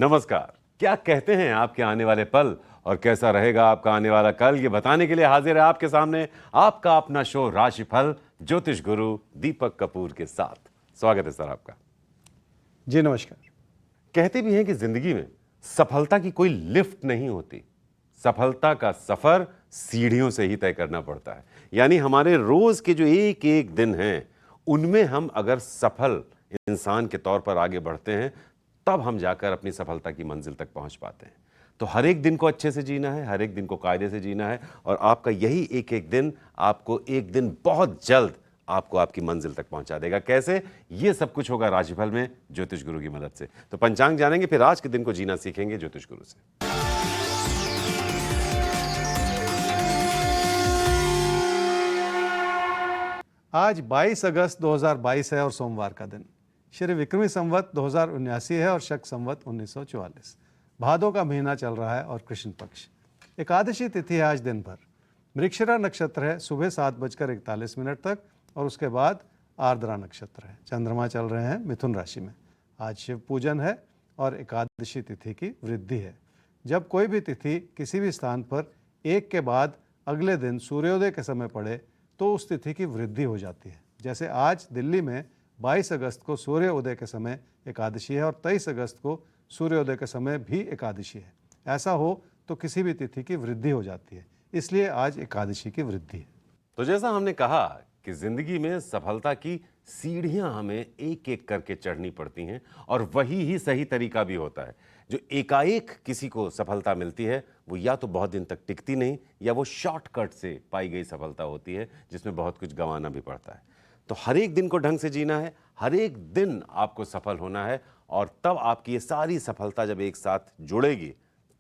नमस्कार। क्या कहते हैं आपके आने वाले पल और कैसा रहेगा आपका आने वाला कल, ये बताने के लिए हाजिर है आपके सामने आपका अपना शो राशिफल ज्योतिष गुरु दीपक कपूर के साथ। स्वागत है सर आपका। जी नमस्कार। कहते भी हैं कि जिंदगी में सफलता की कोई लिफ्ट नहीं होती, सफलता का सफर सीढ़ियों से ही तय करना पड़ता है। यानी हमारे रोज के जो एक एक दिन हैं उनमें हम अगर सफल इंसान के तौर पर आगे बढ़ते हैं तब हम जाकर अपनी सफलता की मंजिल तक पहुंच पाते हैं। तो हर एक दिन को अच्छे से जीना है, हर एक दिन को कायदे से जीना है और आपका यही एक एक दिन आपको एक दिन बहुत जल्द आपको आपकी मंजिल तक पहुंचा देगा। कैसे? ये सब कुछ होगा राशिफल में ज्योतिष गुरु की मदद से। तो पंचांग जानेंगे, फिर आज के दिन को जीना सीखेंगे ज्योतिष गुरु से। आज 22 अगस्त 2022 है और सोमवार का दिन। श्री विक्रमी संवत 2079 है और शक संवत 1944। भादों का महीना चल रहा है और कृष्ण पक्ष। एकादशी तिथि है आज दिन भर। मृगशिरा नक्षत्र है सुबह 7:41 तक और उसके बाद आर्द्रा नक्षत्र है। चंद्रमा चल रहे हैं मिथुन राशि में। आज शिव पूजन है और एकादशी तिथि की वृद्धि है। जब कोई भी तिथि किसी भी स्थान पर एक के बाद अगले दिन सूर्योदय के समय पड़े तो उस तिथि की वृद्धि हो जाती है। जैसे आज दिल्ली में 22 अगस्त को सूर्योदय के समय एकादशी है और 23 अगस्त को सूर्योदय के समय भी एकादशी है। ऐसा हो तो किसी भी तिथि की वृद्धि हो जाती है, इसलिए आज एकादशी की वृद्धि है। तो जैसा हमने कहा कि जिंदगी में सफलता की सीढ़ियां हमें एक एक करके चढ़नी पड़ती हैं और वही ही सही तरीका भी होता है। जो एकाएक किसी को सफलता मिलती है वो या तो बहुत दिन तक टिकती नहीं या वो शॉर्टकट से पाई गई सफलता होती है जिसमें बहुत कुछ गंवाना भी पड़ता है। तो हर एक दिन को ढंग से जीना है, हर एक दिन आपको सफल होना है और तब आपकी ये सारी सफलता जब एक साथ जुड़ेगी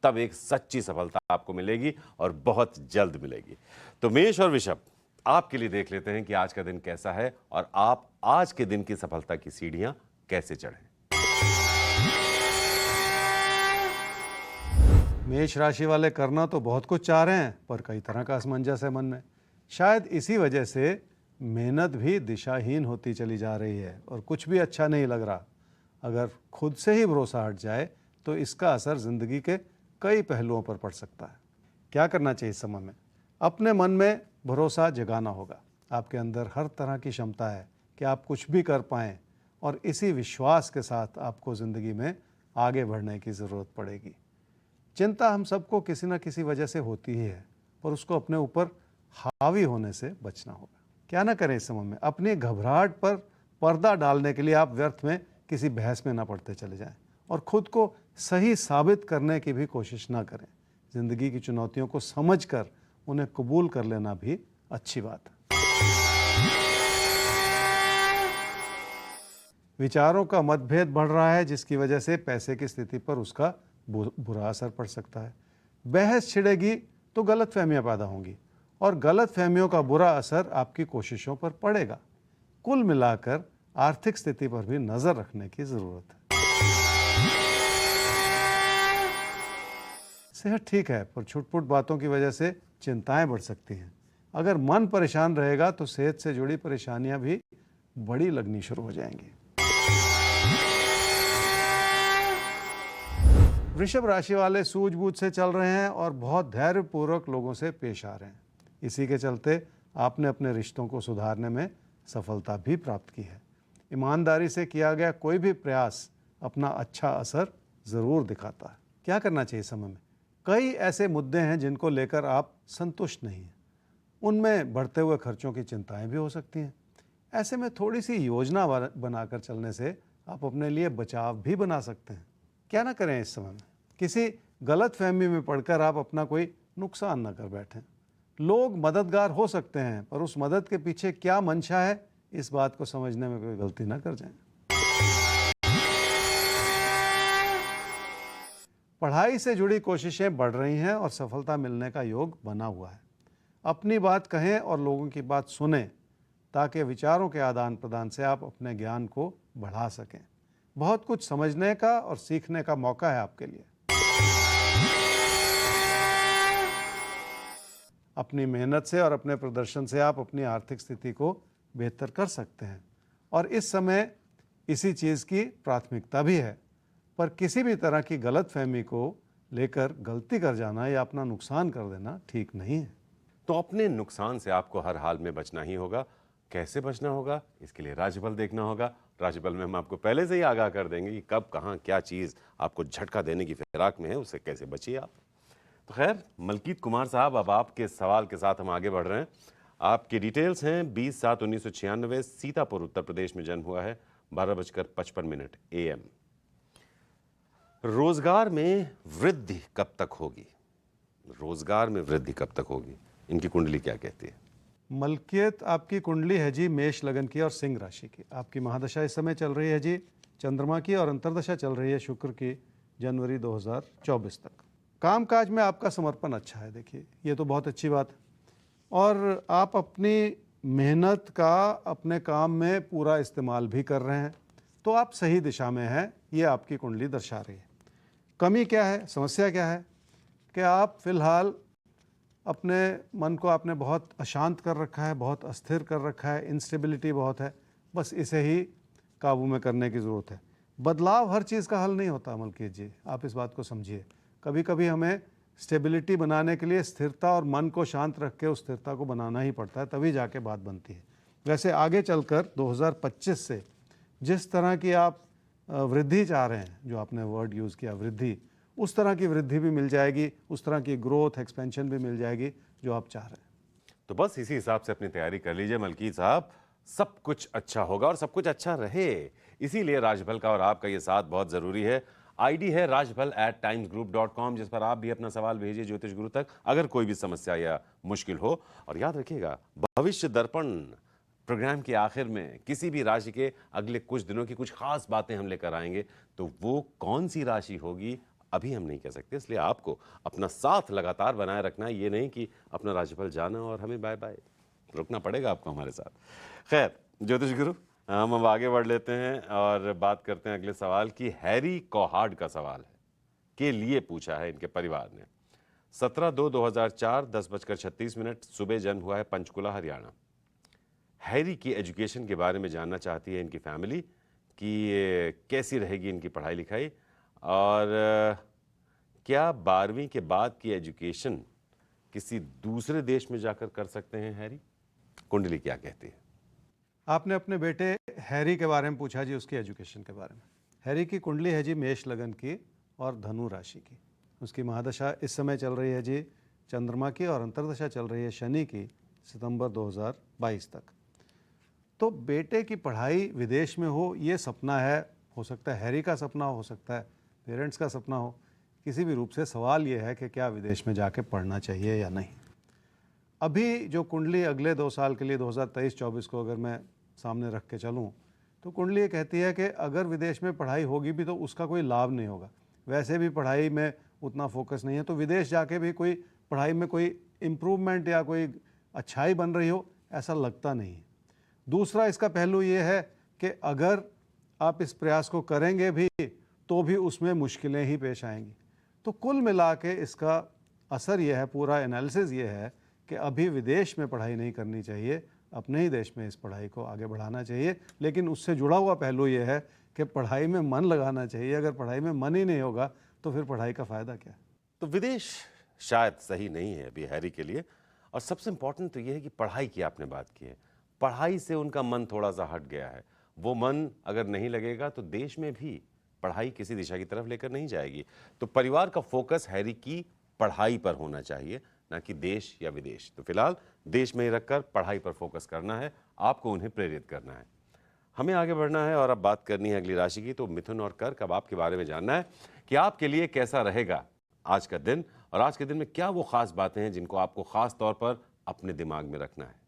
तब एक सच्ची सफलता आपको मिलेगी और बहुत जल्द मिलेगी। तो मेष और वृषभ, आपके लिए देख लेते हैं कि आज का दिन कैसा है और आप आज के दिन की सफलता की सीढ़ियां कैसे चढ़ें। मेष राशि वाले करना तो बहुत कुछ चाह रहे हैं पर कई तरह का असमंजस है मन में। शायद इसी वजह से मेहनत भी दिशाहीन होती चली जा रही है और कुछ भी अच्छा नहीं लग रहा। अगर खुद से ही भरोसा हट जाए तो इसका असर जिंदगी के कई पहलुओं पर पड़ सकता है। क्या करना चाहिए इस समय में? अपने मन में भरोसा जगाना होगा। आपके अंदर हर तरह की क्षमता है कि आप कुछ भी कर पाएं और इसी विश्वास के साथ आपको ज़िंदगी में आगे बढ़ने की ज़रूरत पड़ेगी। चिंता हम सबको किसी न किसी वजह से होती ही है पर उसको अपने ऊपर हावी होने से बचना होगा। क्या ना करें इस समय में? अपनी घबराहट पर पर्दा डालने के लिए आप व्यर्थ में किसी बहस में ना पड़ते चले जाएं और खुद को सही साबित करने की भी कोशिश ना करें। ज़िंदगी की चुनौतियों को समझकर उन्हें कबूल कर लेना भी अच्छी बात है। विचारों का मतभेद बढ़ रहा है जिसकी वजह से पैसे की स्थिति पर उसका बुरा असर पड़ सकता है। बहस छिड़ेगी तो गलतफहमियां पैदा होंगी और गलतफहमियों का बुरा असर आपकी कोशिशों पर पड़ेगा। कुल मिलाकर आर्थिक स्थिति पर भी नजर रखने की जरूरत है। सेहत ठीक है पर छुटपुट बातों की वजह से चिंताएं बढ़ सकती हैं। अगर मन परेशान रहेगा तो सेहत से जुड़ी परेशानियां भी बड़ी लगनी शुरू हो जाएंगी। वृषभ राशि वाले सूझबूझ से चल रहे हैं और बहुत धैर्यपूर्वक लोगों से पेश आ रहे हैं। इसी के चलते आपने अपने रिश्तों को सुधारने में सफलता भी प्राप्त की है। ईमानदारी से किया गया कोई भी प्रयास अपना अच्छा असर ज़रूर दिखाता है। क्या करना चाहिए समय में? कई ऐसे मुद्दे हैं जिनको लेकर आप संतुष्ट नहीं हैं। उनमें बढ़ते हुए खर्चों की चिंताएं भी हो सकती हैं। ऐसे में थोड़ी सी योजना बनाकर चलने से आप अपने लिए बचाव भी बना सकते हैं। क्या ना करें इस समय में? किसी गलत फहमी में पड़कर आप अपना कोई नुकसान न कर बैठें। लोग मददगार हो सकते हैं पर उस मदद के पीछे क्या मंशा है इस बात को समझने में कोई गलती ना कर जाएं। पढ़ाई से जुड़ी कोशिशें बढ़ रही हैं और सफलता मिलने का योग बना हुआ है। अपनी बात कहें और लोगों की बात सुनें ताकि विचारों के आदान प्रदान से आप अपने ज्ञान को बढ़ा सकें। बहुत कुछ समझने का और सीखने का मौका है आपके लिए। अपनी मेहनत से और अपने प्रदर्शन से आप अपनी आर्थिक स्थिति को बेहतर कर सकते हैं और इस समय इसी चीज़ की प्राथमिकता भी है। पर किसी भी तरह की गलतफहमी को लेकर गलती कर जाना या अपना नुकसान कर देना ठीक नहीं है। तो अपने नुकसान से आपको हर हाल में बचना ही होगा। कैसे बचना होगा, इसके लिए राशिफल देखना होगा। राशिफल में हम आपको पहले से ही आगाह कर देंगे कि कब कहाँ क्या चीज़ आपको झटका देने की फिराक में है, उससे कैसे बचिए आप। तो खैर मलकीत कुमार साहब, अब आपके सवाल के साथ हम आगे बढ़ रहे हैं। आपकी डिटेल्स हैं 20/7/1996, सीतापुर उत्तर प्रदेश में जन्म हुआ है, 12:55 AM। रोजगार में वृद्धि कब तक होगी? रोजगार में वृद्धि कब तक होगी, इनकी कुंडली क्या कहती है? मलकियत आपकी कुंडली है जी मेष लगन की और सिंह राशि की। आपकी महादशा इस समय चल रही है जी चंद्रमा की, और अंतर्दशा चल रही है शुक्र की जनवरी 2024 तक। कामकाज में आपका समर्पण अच्छा है, देखिए ये तो बहुत अच्छी बात है, और आप अपनी मेहनत का अपने काम में पूरा इस्तेमाल भी कर रहे हैं, तो आप सही दिशा में हैं, ये आपकी कुंडली दर्शा रही है। कमी क्या है, समस्या क्या है कि आप फिलहाल अपने मन को आपने बहुत अशांत कर रखा है, बहुत अस्थिर कर रखा है, इंस्टेबिलिटी बहुत है, बस इसे ही काबू में करने की ज़रूरत है। बदलाव हर चीज़ का हल नहीं होता मलकीत जी, आप इस बात को समझिए। कभी कभी हमें स्टेबिलिटी बनाने के लिए स्थिरता और मन को शांत रख के उस स्थिरता को बनाना ही पड़ता है, तभी जाके बात बनती है। वैसे आगे चलकर 2025 से जिस तरह की आप वृद्धि चाह रहे हैं, जो आपने वर्ड यूज़ किया वृद्धि, उस तरह की वृद्धि भी मिल जाएगी, उस तरह की ग्रोथ एक्सपेंशन भी मिल जाएगी जो आप चाह रहे हैं। तो बस इसी हिसाब से अपनी तैयारी कर लीजिए मलकीत साहब, सब कुछ अच्छा होगा और सब कुछ अच्छा रहे। इसीलिए राजफल का और आपका ये साथ बहुत जरूरी है। आईडी है rajfal@timesgroup.com, जिस पर आप भी अपना सवाल भेजिए ज्योतिष गुरु तक, अगर कोई भी समस्या या मुश्किल हो। और याद रखिएगा, भविष्य दर्पण प्रोग्राम के आखिर में किसी भी राशि के अगले कुछ दिनों की कुछ खास बातें हम लेकर आएंगे, तो वो कौन सी राशि होगी अभी हम नहीं कह सकते। इसलिए आपको अपना साथ लगातार बनाए रखना है, ये नहीं कि अपना राशिफल जाना और हमें बाय बाय, रुकना पड़ेगा आपको हमारे साथ। खैर ज्योतिष गुरु, हम अब आगे बढ़ लेते हैं और बात करते हैं अगले सवाल की। हैरी कॉहार्ड का सवाल है, के लिए पूछा है इनके परिवार ने। 17/2/2004 10:36 सुबह जन्म हुआ है, पंचकुला हरियाणा। हैरी की एजुकेशन के बारे में जानना चाहती है इनकी फैमिली कि कैसी रहेगी इनकी पढ़ाई लिखाई, और क्या 12वीं के बाद की एजुकेशन किसी दूसरे देश में जाकर कर सकते हैं हैरी? कुंडली क्या कहती है? आपने अपने बेटे हैरी के बारे में पूछा जी, उसकी एजुकेशन के बारे में। हैरी की कुंडली है जी मेष लगन की और धनु राशि की। उसकी महादशा इस समय चल रही है जी चंद्रमा की, और अंतर्दशा चल रही है शनि की, सितंबर 2022 तक। तो बेटे की पढ़ाई विदेश में हो, ये सपना है, हो सकता है हैरी का सपना हो सकता है पेरेंट्स का सपना हो। किसी भी रूप से सवाल ये है कि क्या विदेश में जाके पढ़ना चाहिए या नहीं। अभी जो कुंडली अगले 2 साल के लिए 2023-24 को अगर मैं सामने रख के चलूँ, तो कुंडली ये कहती है कि अगर विदेश में पढ़ाई होगी भी तो उसका कोई लाभ नहीं होगा। वैसे भी पढ़ाई में उतना फोकस नहीं है, तो विदेश जाके भी कोई पढ़ाई में कोई इम्प्रूवमेंट या कोई अच्छाई बन रही हो, ऐसा लगता नहीं है। दूसरा इसका पहलू ये है कि अगर आप इस प्रयास को करेंगे भी तो भी उसमें मुश्किलें ही पेश आएंगी। तो कुल मिला के इसका असर यह है, पूरा एनालिसिस ये है कि अभी विदेश में पढ़ाई नहीं करनी चाहिए, अपने ही देश में इस पढ़ाई को आगे बढ़ाना चाहिए। लेकिन उससे जुड़ा हुआ पहलू ये है कि पढ़ाई में मन लगाना चाहिए। अगर पढ़ाई में मन ही नहीं होगा तो फिर पढ़ाई का फ़ायदा क्या? तो विदेश शायद सही नहीं है अभी हैरी के लिए। और सबसे इंपॉर्टेंट तो ये है कि पढ़ाई की आपने बात की है, पढ़ाई से उनका मन थोड़ा सा हट गया है। वो मन अगर नहीं लगेगा तो देश में भी पढ़ाई किसी दिशा की तरफ लेकर नहीं जाएगी। तो परिवार का फोकस हैरी की पढ़ाई पर होना चाहिए, ना कि देश या विदेश। तो फिलहाल देश में ही रखकर पढ़ाई पर फोकस करना है, आपको उन्हें प्रेरित करना है। हमें आगे बढ़ना है और अब बात करनी है अगली राशि की। तो मिथुन और कर्क, अब आपके बारे में जानना है कि आपके लिए कैसा रहेगा आज का दिन, और आज के दिन में क्या वो खास बातें हैं जिनको आपको खास तौर पर अपने दिमाग में रखना है।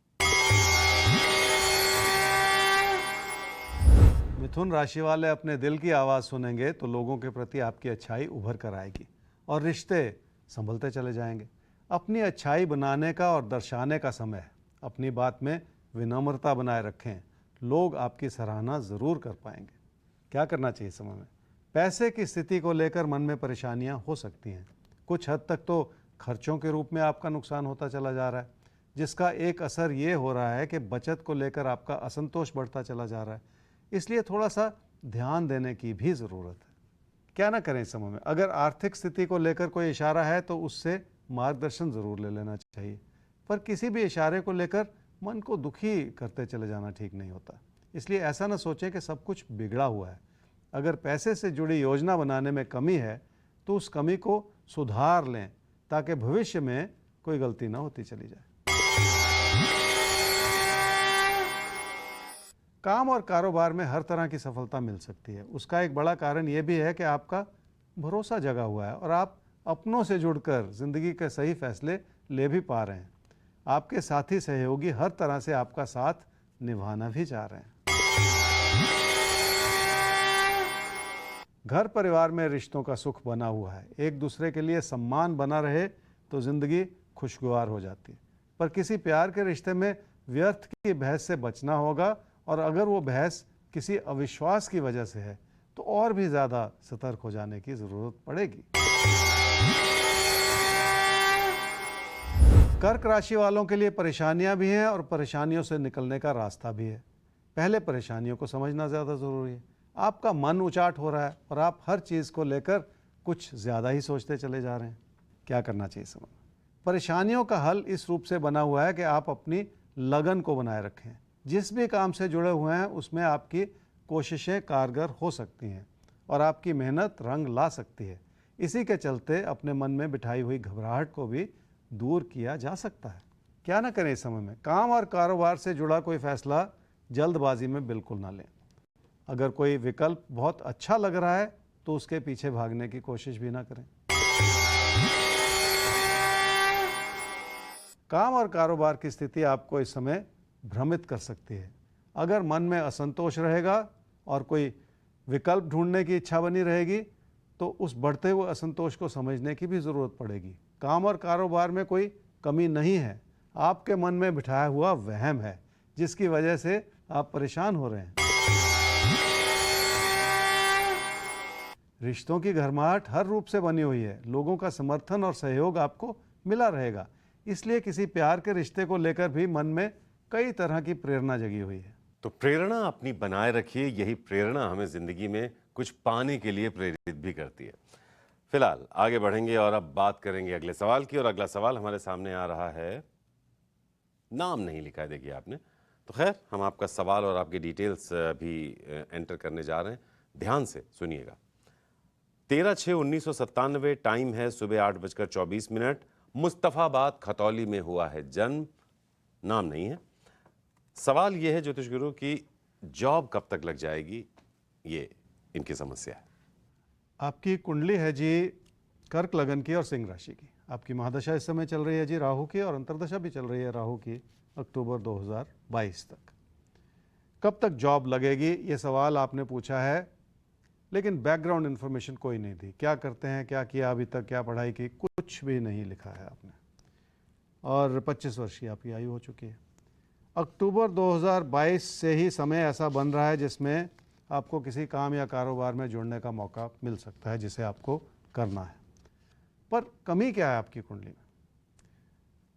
मिथुन राशि वाले अपने दिल की आवाज़ सुनेंगे तो लोगों के प्रति आपकी अच्छाई उभर कर आएगी और रिश्ते संभलते चले जाएंगे। अपनी अच्छाई बनाने का और दर्शाने का समय है। अपनी बात में विनम्रता बनाए रखें, लोग आपकी सराहना ज़रूर कर पाएंगे। क्या करना चाहिए समय में? पैसे की स्थिति को लेकर मन में परेशानियां हो सकती हैं। कुछ हद तक तो खर्चों के रूप में आपका नुकसान होता चला जा रहा है, जिसका एक असर ये हो रहा है कि बचत को लेकर आपका असंतोष बढ़ता चला जा रहा है। इसलिए थोड़ा सा ध्यान देने की भी ज़रूरत है। क्या ना करें इस समय में? अगर आर्थिक स्थिति को लेकर कोई इशारा है तो उससे मार्गदर्शन ज़रूर ले लेना चाहिए, पर किसी भी इशारे को लेकर मन को दुखी करते चले जाना ठीक नहीं होता। इसलिए ऐसा ना सोचें कि सब कुछ बिगड़ा हुआ है। अगर पैसे से जुड़ी योजना बनाने में कमी है तो उस कमी को सुधार लें ताकि भविष्य में कोई गलती ना होती चली जाए। काम और कारोबार में हर तरह की सफलता मिल सकती है। उसका एक बड़ा कारण यह भी है कि आपका भरोसा जगा हुआ है और आप अपनों से जुड़कर जिंदगी के सही फैसले ले भी पा रहे हैं। आपके साथी सहयोगी हर तरह से आपका साथ निभाना भी चाह रहे हैं। घर परिवार में रिश्तों का सुख बना हुआ है। एक दूसरे के लिए सम्मान बना रहे तो जिंदगी खुशगवार हो जाती है। पर किसी प्यार के रिश्ते में व्यर्थ की बहस से बचना होगा, और अगर वो बहस किसी अविश्वास की वजह से है तो और भी ज़्यादा सतर्क हो जाने की ज़रूरत पड़ेगी। कर्क राशि वालों के लिए परेशानियां भी हैं और परेशानियों से निकलने का रास्ता भी है। पहले परेशानियों को समझना ज़्यादा ज़रूरी है। आपका मन उचाट हो रहा है और आप हर चीज़ को लेकर कुछ ज़्यादा ही सोचते चले जा रहे हैं। क्या करना चाहिए समझ? परेशानियों का हल इस रूप से बना हुआ है कि आप अपनी लगन को बनाए रखें। जिस भी काम से जुड़े हुए हैं उसमें आपकी कोशिशें कारगर हो सकती हैं और आपकी मेहनत रंग ला सकती है। इसी के चलते अपने मन में बिठाई हुई घबराहट को भी दूर किया जा सकता है। क्या ना करें इस समय में? काम और कारोबार से जुड़ा कोई फैसला जल्दबाजी में बिल्कुल ना लें। अगर कोई विकल्प बहुत अच्छा लग रहा है तो उसके पीछे भागने की कोशिश भी ना करें। काम और कारोबार की स्थिति आपको इस समय भ्रमित कर सकती है। अगर मन में असंतोष रहेगा और कोई विकल्प ढूंढने की इच्छा बनी रहेगी तो उस बढ़ते हुए असंतोष को समझने की भी ज़रूरत पड़ेगी। काम और कारोबार में कोई कमी नहीं है, आपके मन में बिठाया हुआ वहम है जिसकी वजह से आप परेशान हो रहे हैं। रिश्तों की गर्माहट हर रूप से बनी हुई है। लोगों का समर्थन और सहयोग आपको मिला रहेगा, इसलिए किसी प्यार के रिश्ते को लेकर भी मन में कई तरह की प्रेरणा जगी हुई है। तो प्रेरणा अपनी बनाए रखिए। यही प्रेरणा हमें जिंदगी में कुछ पाने के लिए प्रेरित भी करती है। फिलहाल आगे बढ़ेंगे और अब बात करेंगे अगले सवाल की। और अगला सवाल हमारे सामने आ रहा है, नाम नहीं लिखा है देखिए आपने, तो खैर हम आपका सवाल और आपकी डिटेल्स भी एंटर करने जा रहे हैं। ध्यान से सुनिएगा। 13/6/1997, टाइम है सुबह 8:24। मुस्तफ़ाबाद खतौली में हुआ है जन्म। नाम नहीं है। सवाल यह है ज्योतिष गुरु की जॉब कब तक लग जाएगी, ये इनकी समस्या है। आपकी कुंडली है जी कर्क लगन की और सिंह राशि की। आपकी महादशा इस समय चल रही है जी राहु की, और अंतर्दशा भी चल रही है राहु की अक्टूबर 2022 तक। कब तक जॉब लगेगी ये सवाल आपने पूछा है, लेकिन बैकग्राउंड इन्फॉर्मेशन कोई नहीं दी। क्या करते हैं, क्या किया अभी तक, क्या पढ़ाई की, कुछ भी नहीं लिखा है आपने। और 25 वर्ष की आपकी आयु हो चुकी है। अक्टूबर 2022 से ही समय ऐसा बन रहा है जिसमें आपको किसी काम या कारोबार में जुड़ने का मौका मिल सकता है जिसे आपको करना है। पर कमी क्या है आपकी कुंडली में?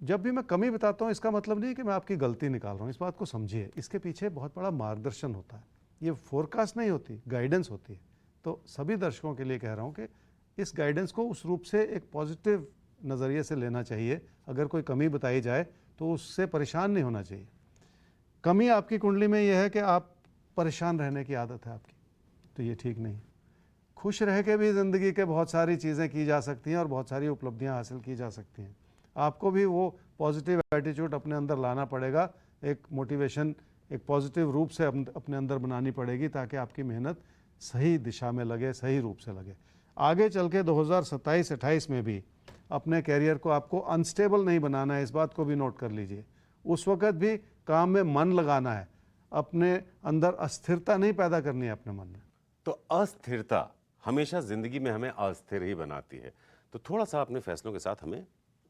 जब भी मैं कमी बताता हूँ इसका मतलब नहीं कि मैं आपकी गलती निकाल रहा हूँ, इस बात को समझिए। इसके पीछे बहुत बड़ा मार्गदर्शन होता है। ये फोरकास्ट नहीं होती, गाइडेंस होती है। तो सभी दर्शकों के लिए कह रहा हूँ कि इस गाइडेंस को उस रूप से एक पॉजिटिव नज़रिए से लेना चाहिए। अगर कोई कमी बताई जाए तो उससे परेशान नहीं होना चाहिए। कमी आपकी कुंडली में यह है कि आप परेशान रहने की आदत है आपकी, तो ये ठीक नहीं। खुश रह के भी ज़िंदगी के बहुत सारी चीज़ें की जा सकती हैं और बहुत सारी उपलब्धियां हासिल की जा सकती हैं। आपको भी वो पॉजिटिव एटीट्यूड अपने अंदर लाना पड़ेगा। एक मोटिवेशन, एक पॉजिटिव रूप से अपने अंदर बनानी पड़ेगी ताकि आपकी मेहनत सही दिशा में लगे, सही रूप से लगे। आगे चल के 2027-28 में भी अपने कैरियर को आपको अनस्टेबल नहीं बनाना है, इस बात को भी नोट कर लीजिए। उस वक्त भी काम में मन लगाना है, अपने अंदर अस्थिरता नहीं पैदा करनी है अपने मन में। तो अस्थिरता हमेशा जिंदगी में हमें अस्थिर ही बनाती है। तो थोड़ा सा अपने फैसलों के साथ हमें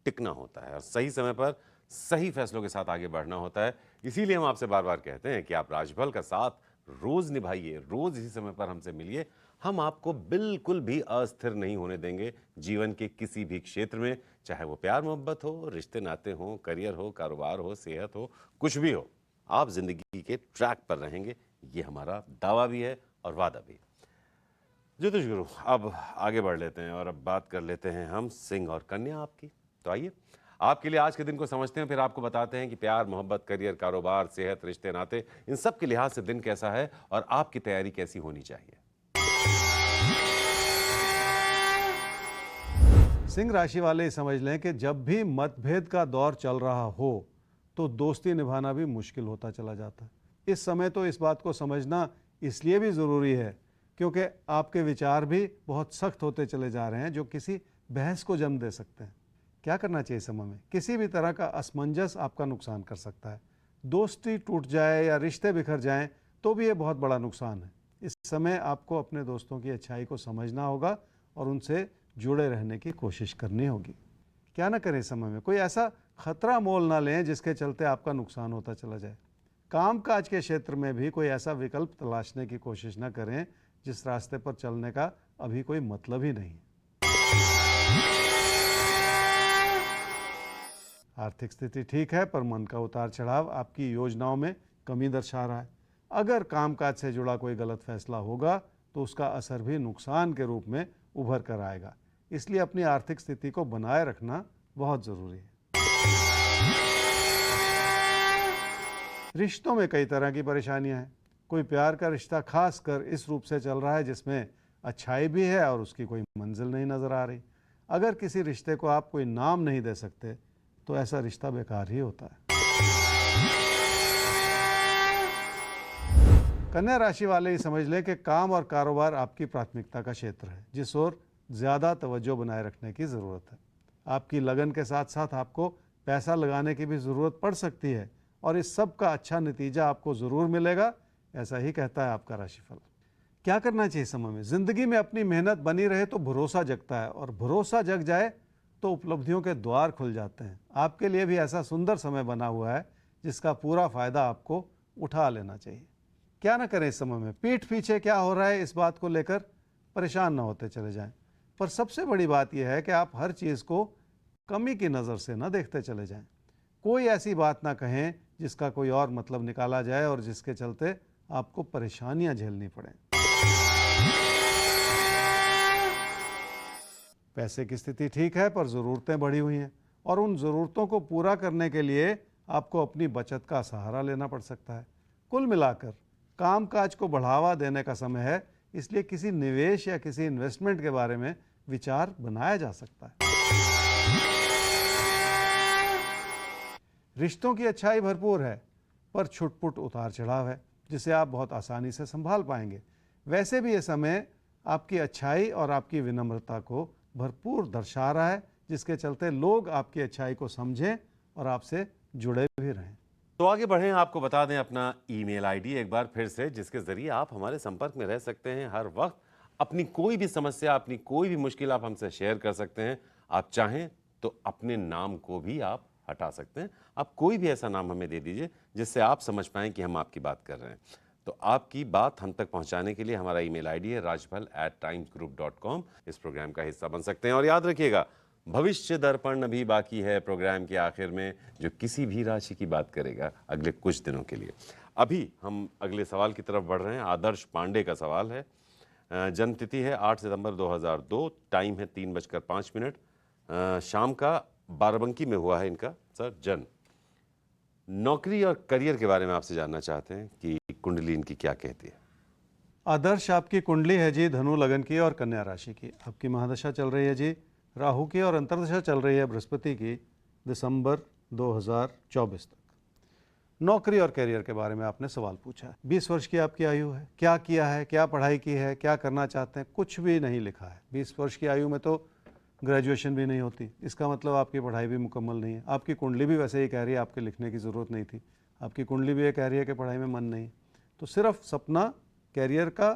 टिकना होता है और सही समय पर सही फैसलों के साथ आगे बढ़ना होता है। इसीलिए हम आपसे बार बार कहते हैं कि आप राजफल का साथ रोज निभाइए, रोज इसी समय पर हमसे मिलिए। हम आपको बिल्कुल भी अस्थिर नहीं होने देंगे जीवन के किसी भी क्षेत्र में, चाहे वो प्यार मोहब्बत हो, रिश्ते नाते हो, करियर हो, कारोबार हो, सेहत हो, कुछ भी हो। आप जिंदगी के ट्रैक पर रहेंगे, ये हमारा दावा भी है और वादा भी। ज्योतिष गुरु, अब आगे बढ़ लेते हैं और अब बात कर लेते हैं हम सिंह और कन्या आपकी। तो आइए आपके लिए आज के दिन को समझते हैं, फिर आपको बताते हैं कि प्यार, मोहब्बत, करियर, कारोबार, सेहत, रिश्ते, नाते, इन सब के लिहाज से दिन कैसा है और आपकी तैयारी कैसी होनी चाहिए। सिंह राशि वाले ही समझ लें कि जब भी मतभेद का दौर चल रहा हो तो दोस्ती निभाना भी मुश्किल होता चला जाता है। इस समय तो इस बात को समझना इसलिए भी ज़रूरी है क्योंकि आपके विचार भी बहुत सख्त होते चले जा रहे हैं जो किसी बहस को जन्म दे सकते हैं। क्या करना चाहिए समय में? किसी भी तरह का असमंजस आपका नुकसान कर सकता है। दोस्ती टूट जाए या रिश्ते बिखर जाएं तो भी ये बहुत बड़ा नुकसान है। इस समय आपको अपने दोस्तों की अच्छाई को समझना होगा और उनसे जुड़े रहने की कोशिश करनी होगी। क्या ना करें इस समय में? कोई ऐसा खतरा मोल ना लें जिसके चलते आपका नुकसान होता चला जाए। काम काज के क्षेत्र में भी कोई ऐसा विकल्प तलाशने की कोशिश ना करें जिस रास्ते पर चलने का अभी कोई मतलब ही नहीं। आर्थिक स्थिति ठीक है पर मन का उतार चढ़ाव आपकी योजनाओं में कमी दर्शा रहा है। अगर कामकाज से जुड़ा कोई गलत फैसला होगा तो उसका असर भी नुकसान के रूप में उभर कर आएगा। इसलिए अपनी आर्थिक स्थिति को बनाए रखना बहुत जरूरी है। रिश्तों में कई तरह की परेशानियां हैं। कोई प्यार का रिश्ता खास कर इस रूप से चल रहा है जिसमें अच्छाई भी है और उसकी कोई मंजिल नहीं नजर आ रही। अगर किसी रिश्ते को आप कोई नाम नहीं दे सकते तो ऐसा रिश्ता बेकार ही होता है। कन्या राशि वाले ही समझ लें कि काम और कारोबार आपकी प्राथमिकता का क्षेत्र है जिस ओर ज़्यादा तवज्जो बनाए रखने की ज़रूरत है। आपकी लगन के साथ साथ आपको पैसा लगाने की भी ज़रूरत पड़ सकती है और इस सब का अच्छा नतीजा आपको ज़रूर मिलेगा, ऐसा ही कहता है आपका राशिफल। क्या करना चाहिए समय में? ज़िंदगी में अपनी मेहनत बनी रहे तो भरोसा जगता है और भरोसा जग जाए तो उपलब्धियों के द्वार खुल जाते हैं। आपके लिए भी ऐसा सुंदर समय बना हुआ है जिसका पूरा फ़ायदा आपको उठा लेना चाहिए। क्या ना करें इस समय में? पीठ पीछे क्या हो रहा है इस बात को लेकर परेशान ना होते चले जाएं। पर सबसे बड़ी बात यह है कि आप हर चीज़ को कमी की नज़र से ना देखते चले जाएं। कोई ऐसी बात ना कहें जिसका कोई और मतलब निकाला जाए और जिसके चलते आपको परेशानियां झेलनी पड़ें। पैसे की स्थिति ठीक है पर ज़रूरतें बढ़ी हुई हैं और उन ज़रूरतों को पूरा करने के लिए आपको अपनी बचत का सहारा लेना पड़ सकता है। कुल मिलाकर कामकाज को बढ़ावा देने का समय है, इसलिए किसी निवेश या किसी इन्वेस्टमेंट के बारे में विचार बनाया जा सकता है। रिश्तों की अच्छाई भरपूर है पर छुटपुट उतार चढ़ाव है जिसे आप बहुत आसानी से संभाल पाएंगे। वैसे भी ये समय आपकी अच्छाई और आपकी विनम्रता को भरपूर दर्शा रहा है जिसके चलते लोग आपकी अच्छाई को समझें और आपसे जुड़े भी रहें। तो आगे बढ़ें, आपको बता दें अपना ईमेल आईडी एक बार फिर से, जिसके जरिए आप हमारे संपर्क में रह सकते हैं। हर वक्त अपनी कोई भी समस्या, अपनी कोई भी मुश्किल आप हमसे शेयर कर सकते हैं। आप चाहें तो अपने नाम को भी आप हटा सकते हैं। आप कोई भी ऐसा नाम हमें दे दीजिए जिससे आप समझ पाएं कि हम आपकी बात कर रहे हैं। तो आपकी बात हम तक पहुंचाने के लिए हमारा ईमेल आईडी है rajpal@timesgroup.com। इस प्रोग्राम का हिस्सा बन सकते हैं। और याद रखिएगा, भविष्य दर्पण अभी बाकी है प्रोग्राम के आखिर में, जो किसी भी राशि की बात करेगा अगले कुछ दिनों के लिए। अभी हम अगले सवाल की तरफ बढ़ रहे हैं। आदर्श पांडे का सवाल है। जन्म तिथि है 8 सितंबर 2002, टाइम है 3:05, शाम का बाराबंकी में हुआ है इनका सर जन्म। नौकरी और करियर के बारे में आपसे जानना चाहते हैं कि कुंडली इनकी क्या कहती है। आदर्श, आपकी कुंडली है जी धनु लगन की और कन्या राशि की। आपकी महादशा चल रही है जी राहु की और अंतर्दशा चल रही है बृहस्पति की दिसंबर 2024 तक। नौकरी और करियर के बारे में आपने सवाल पूछा है। 20 वर्ष की आपकी आयु है। क्या किया है, क्या पढ़ाई की है, क्या करना चाहते हैं, कुछ भी नहीं लिखा है। 20 वर्ष की आयु में तो ग्रेजुएशन भी नहीं होती, इसका मतलब आपकी पढ़ाई भी मुकम्मल नहीं है। आपकी कुंडली भी वैसे ही कह रही है आपके लिखने की ज़रूरत नहीं थी। आपकी कुंडली भी ये कह रही है कि पढ़ाई में मन नहीं। तो सिर्फ सपना कैरियर का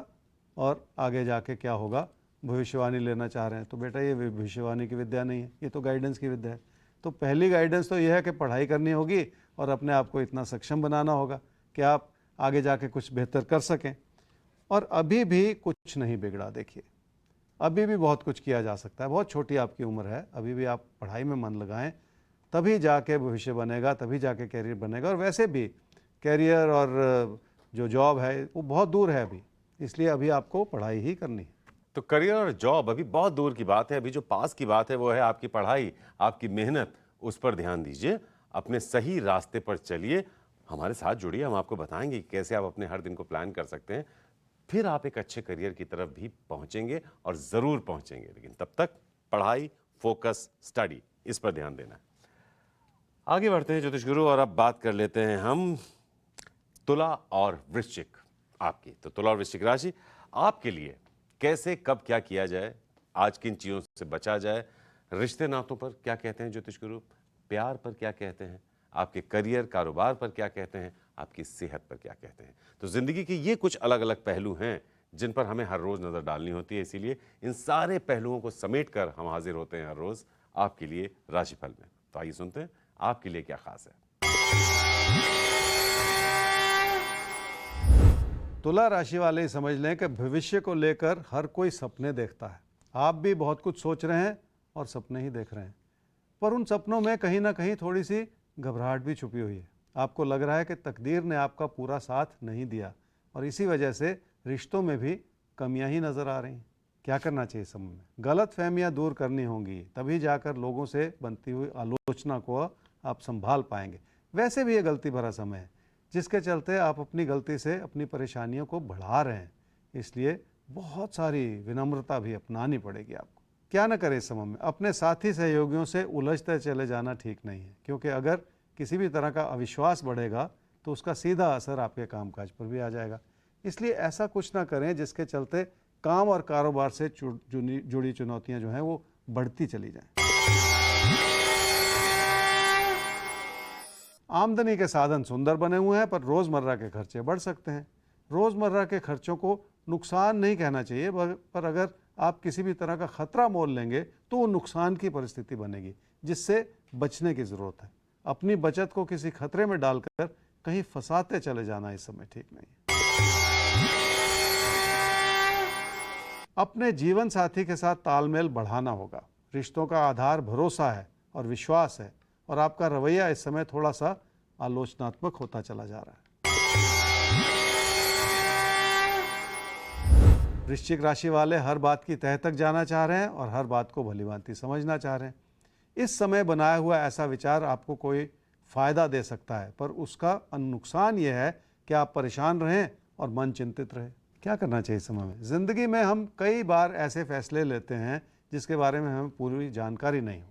और आगे जाके क्या होगा भविष्यवाणी लेना चाह रहे हैं। तो बेटा ये भविष्यवाणी की विद्या नहीं है, ये तो गाइडेंस की विद्या है। तो पहली गाइडेंस तो यह है कि पढ़ाई करनी होगी और अपने आप को इतना सक्षम बनाना होगा कि आप आगे जाके कुछ बेहतर कर सकें। और अभी भी कुछ नहीं बिगड़ा। देखिए अभी भी बहुत कुछ किया जा सकता है। बहुत छोटी आपकी उम्र है, अभी भी आप पढ़ाई में मन लगाएं, तभी जाके भविष्य बनेगा, तभी जाके कैरियर बनेगा। और वैसे भी कैरियर और जो जॉब है वो बहुत दूर है अभी, इसलिए अभी आपको पढ़ाई ही करनी है। तो करियर और जॉब अभी बहुत दूर की बात है। अभी जो पास की बात है वो है आपकी पढ़ाई, आपकी मेहनत। उस पर ध्यान दीजिए, अपने सही रास्ते पर चलिए। हमारे साथ जुड़िए, हम आपको बताएंगे कि कैसे आप अपने हर दिन को प्लान कर सकते हैं। फिर आप एक अच्छे करियर की तरफ भी पहुंचेंगे और ज़रूर पहुंचेंगे। लेकिन तब तक पढ़ाई, फोकस, स्टडी, इस पर ध्यान देना है। आगे बढ़ते हैं ज्योतिष गुरु, और अब बात कर लेते हैं हम तुला और वृश्चिक आपकी। तो तुला और वृश्चिक राशि आपके लिए कैसे कब क्या किया जाए, आज किन चीज़ों से बचा जाए, रिश्ते नातों पर क्या कहते हैं ज्योतिष गुरु, प्यार पर क्या कहते हैं, आपके करियर कारोबार पर क्या कहते हैं, आपकी सेहत पर क्या कहते हैं। तो जिंदगी के ये कुछ अलग अलग पहलू हैं जिन पर हमें हर रोज नजर डालनी होती है। इसीलिए इन सारे पहलुओं को समेटकर हम हाजिर होते हैं हर रोज आपके लिए राशिफल में। तो आइए सुनते हैं आपके लिए क्या खास है। तुला राशि वाले समझ लें कि भविष्य को लेकर हर कोई सपने देखता है। आप भी बहुत कुछ सोच रहे हैं और सपने ही देख रहे हैं, पर उन सपनों में कहीं ना कहीं थोड़ी सी घबराहट भी छुपी हुई है। आपको लग रहा है कि तकदीर ने आपका पूरा साथ नहीं दिया और इसी वजह से रिश्तों में भी कमियां ही नज़र आ रही हैं। क्या करना चाहिए समय में? गलत फहमियाँ दूर करनी होंगी, तभी जाकर लोगों से बनती हुई आलोचना को आप संभाल पाएंगे। वैसे भी ये गलती भरा समय है जिसके चलते आप अपनी गलती से अपनी परेशानियों को बढ़ा रहे हैं, इसलिए बहुत सारी विनम्रता भी अपनानी पड़ेगी आपको। क्या न करें इस समय में? अपने साथी सहयोगियों से उलझते चले जाना ठीक नहीं है, क्योंकि अगर किसी भी तरह का अविश्वास बढ़ेगा तो उसका सीधा असर आपके कामकाज पर भी आ जाएगा। इसलिए ऐसा कुछ ना करें जिसके चलते काम और कारोबार से जुड़ी चुनौतियां जो हैं वो बढ़ती चली जाएं। आमदनी के साधन सुंदर बने हुए हैं, पर रोज़मर्रा के खर्चे बढ़ सकते हैं। रोज़मर्रा के खर्चों को नुकसान नहीं कहना चाहिए, पर अगर आप किसी भी तरह का खतरा मोल लेंगे तो वो नुकसान की परिस्थिति बनेगी, जिससे बचने की ज़रूरत है। अपनी बचत को किसी खतरे में डालकर कहीं फंसाते चले जाना इस समय ठीक नहीं है। अपने जीवन साथी के साथ तालमेल बढ़ाना होगा। रिश्तों का आधार भरोसा है और विश्वास है, और आपका रवैया इस समय थोड़ा सा आलोचनात्मक होता चला जा रहा है। वृश्चिक राशि वाले हर बात की तह तक जाना चाह रहे हैं और हर बात को भलीभांति समझना चाह रहे हैं। इस समय बनाया हुआ ऐसा विचार आपको कोई फायदा दे सकता है, पर उसका नुकसान यह है कि आप परेशान रहें और मन चिंतित रहे। क्या करना चाहिए इस समय में? जिंदगी में हम कई बार ऐसे फैसले लेते हैं जिसके बारे में हमें पूरी जानकारी नहीं हो,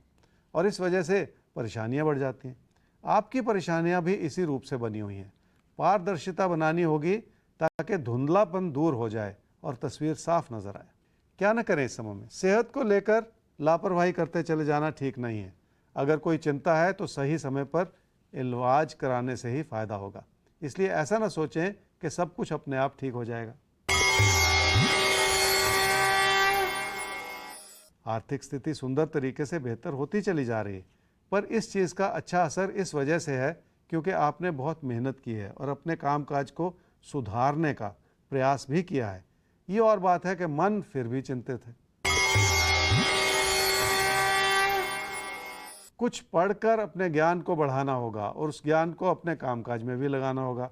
और इस वजह से परेशानियां बढ़ जाती हैं। आपकी परेशानियां भी इसी रूप से बनी हुई हैं। पारदर्शिता बनानी होगी ताकि धुंधलापन दूर हो जाए और तस्वीर साफ नजर आए। क्या न करें इस समय में? सेहत को लेकर लापरवाही करते चले जाना ठीक नहीं है। अगर कोई चिंता है तो सही समय पर इलाज कराने से ही फायदा होगा। इसलिए ऐसा ना सोचें कि सब कुछ अपने आप ठीक हो जाएगा। आर्थिक स्थिति सुंदर तरीके से बेहतर होती चली जा रही है, पर इस चीज़ का अच्छा असर इस वजह से है क्योंकि आपने बहुत मेहनत की है और अपने कामकाज को सुधारने का प्रयास भी किया है। ये और बात है कि मन फिर भी चिंतित है। कुछ पढ़कर अपने ज्ञान को बढ़ाना होगा और उस ज्ञान को अपने कामकाज में भी लगाना होगा।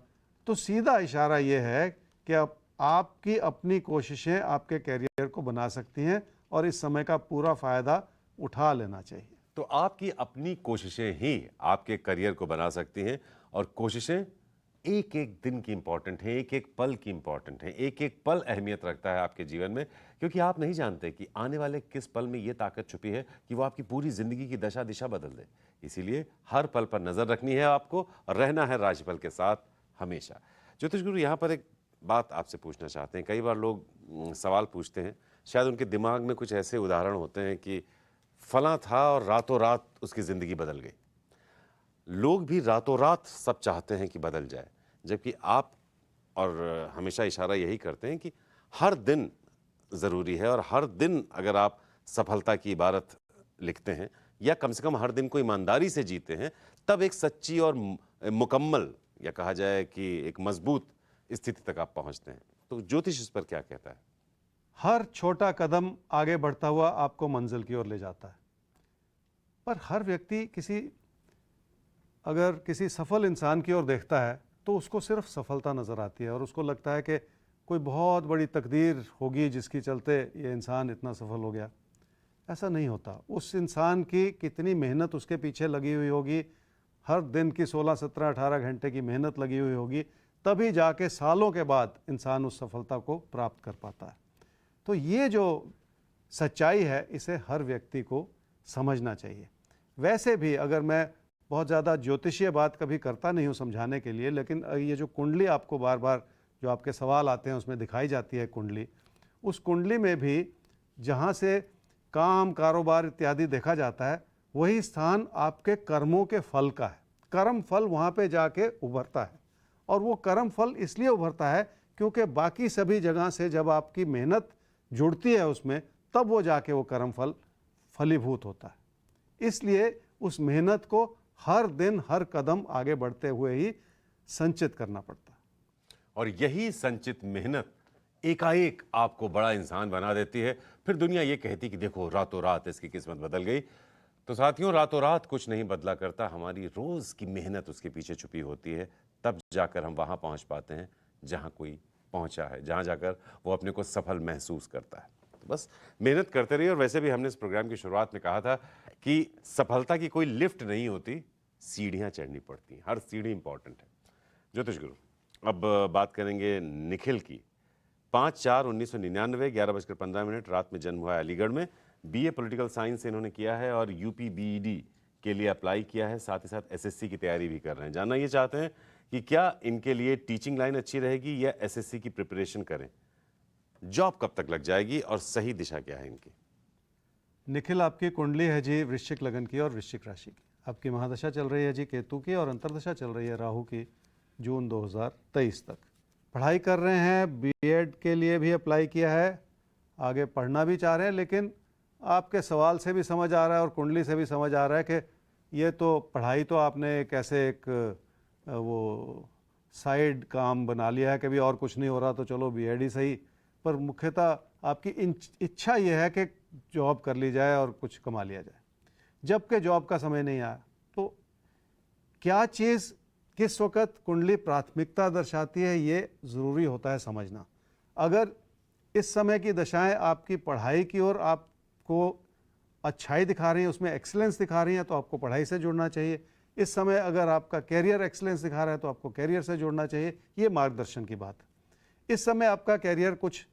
तो सीधा इशारा ये है कि अब आपकी अपनी कोशिशें आपके करियर को बना सकती हैं और इस समय का पूरा फायदा उठा लेना चाहिए। तो आपकी अपनी कोशिशें ही आपके करियर को बना सकती हैं, और कोशिशें एक एक दिन की इंपॉर्टेंट है, एक एक पल की इंपॉर्टेंट है। एक एक पल अहमियत रखता है आपके जीवन में, क्योंकि आप नहीं जानते कि आने वाले किस पल में ये ताकत छुपी है कि वो आपकी पूरी जिंदगी की दशा दिशा बदल दे। इसीलिए हर पल पर नजर रखनी है आपको और रहना है राशिफल के साथ हमेशा। ज्योतिष गुरु, यहाँ पर एक बात आपसे पूछना चाहते हैं। कई बार लोग सवाल पूछते हैं, शायद उनके दिमाग में कुछ ऐसे उदाहरण होते हैं कि फला था और रातों रात उसकी जिंदगी बदल गई। लोग भी रातों रात सब चाहते हैं कि बदल जाए, जबकि आप और हमेशा इशारा यही करते हैं कि हर दिन ज़रूरी है, और हर दिन अगर आप सफलता की इबारत लिखते हैं या कम से कम हर दिन को ईमानदारी से जीते हैं, तब एक सच्ची और मुकम्मल, या कहा जाए कि एक मजबूत स्थिति तक आप पहुंचते हैं। तो ज्योतिष इस पर क्या कहता है? हर छोटा कदम आगे बढ़ता हुआ आपको मंजिल की ओर ले जाता है, पर हर व्यक्ति अगर किसी सफल इंसान की ओर देखता है तो उसको सिर्फ सफलता नज़र आती है और उसको लगता है कि कोई बहुत बड़ी तकदीर होगी जिसकी चलते ये इंसान इतना सफल हो गया। ऐसा नहीं होता। उस इंसान की कितनी मेहनत उसके पीछे लगी हुई होगी, हर दिन की 16, 17, 18 घंटे की मेहनत लगी हुई होगी, तभी जाके सालों के बाद इंसान उस सफलता को प्राप्त कर पाता है। तो ये जो सच्चाई है इसे हर व्यक्ति को समझना चाहिए। वैसे भी अगर मैं बहुत ज़्यादा ज्योतिषीय बात कभी करता नहीं हूँ समझाने के लिए, लेकिन ये जो कुंडली आपको बार बार जो आपके सवाल आते हैं उसमें दिखाई जाती है कुंडली, उस कुंडली में भी जहाँ से काम, कारोबार इत्यादि देखा जाता है, वही स्थान आपके कर्मों के फल का है। कर्म फल वहाँ पे जाके उभरता है, और वो कर्म फल इसलिए उभरता है क्योंकि बाकी सभी जगह से जब आपकी मेहनत जुड़ती है उसमें, तब वो जाके वो कर्म फल फलीभूत होता है। इसलिए उस मेहनत को हर दिन हर कदम आगे बढ़ते हुए ही संचित करना पड़ता है। और यही संचित मेहनत एकाएक आपको बड़ा इंसान बना देती है। फिर दुनिया ये कहती कि देखो रातों रात इसकी किस्मत बदल गई। तो साथियों, रातों रात कुछ नहीं बदला करता, हमारी रोज की मेहनत उसके पीछे छुपी होती है। तब जाकर हम वहां पहुंच पाते हैं जहां कोई पहुंचा है, जहां जाकर वो अपने को सफल महसूस करता है। तो बस मेहनत करते रहिए। और वैसे भी हमने इस प्रोग्राम की शुरुआत में कहा था कि सफलता की कोई लिफ्ट नहीं होती, सीढ़ियां चढ़नी पड़ती हैं। हर सीढ़ी इंपॉर्टेंट है। ज्योतिष गुरु, अब बात करेंगे निखिल की। 5/4/1999, 11:15 रात में जन्म हुआ है अलीगढ़ में। बीए पॉलिटिकल साइंस से इन्होंने किया है और यूपीबीईडी के लिए अप्लाई किया है, साथ ही साथ एसएससी की तैयारी भी कर रहे हैं। जानना ये चाहते हैं कि क्या इनके लिए टीचिंग लाइन अच्छी रहेगी या एसएससी की प्रिपरेशन करें, जॉब कब तक लग जाएगी और सही दिशा क्या है इनकी। निखिल, आपकी कुंडली है जी वृश्चिक लगन की और वृश्चिक राशि की। आपकी महादशा चल रही है जी केतु की, और अंतर्दशा चल रही है राहु की जून 2023 तक। पढ़ाई कर रहे हैं, बीएड के लिए भी अप्लाई किया है, आगे पढ़ना भी चाह रहे हैं, लेकिन आपके सवाल से भी समझ आ रहा है और कुंडली से भी समझ आ रहा है कि ये तो पढ़ाई तो आपने कैसे एक वो साइड काम बना लिया है, कभी और कुछ नहीं हो रहा तो चलो बीएड ही सही। पर मुख्यतः आपकी इच्छा ये है कि जॉब कर ली जाए और कुछ कमा लिया जाए। जबकि जॉब का समय नहीं आया, तो क्या चीज़ किस वक्त कुंडली प्राथमिकता दर्शाती है ये ज़रूरी होता है समझना। अगर इस समय की दशाएं आपकी पढ़ाई की ओर आपको अच्छाई दिखा रही हैं, उसमें एक्सीलेंस दिखा रही हैं, तो आपको पढ़ाई से जुड़ना चाहिए। इस समय अगर आपका कैरियर एक्सीलेंस दिखा रहा है तो आपको कैरियर से जुड़ना चाहिए। ये मार्गदर्शन की बात है। इस समय आपका कैरियर कुछ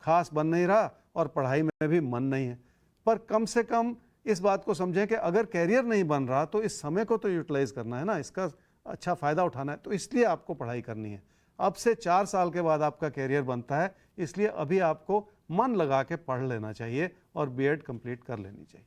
खास बन नहीं रहा और पढ़ाई में भी मन नहीं है, पर कम से कम इस बात को समझें कि अगर कैरियर नहीं बन रहा तो इस समय को तो यूटिलाइज करना है ना, इसका अच्छा फ़ायदा उठाना है। तो इसलिए आपको पढ़ाई करनी है। अब से 4 साल के बाद आपका कैरियर बनता है, इसलिए अभी आपको मन लगा के पढ़ लेना चाहिए और बीएड कंप्लीट कर लेनी चाहिए।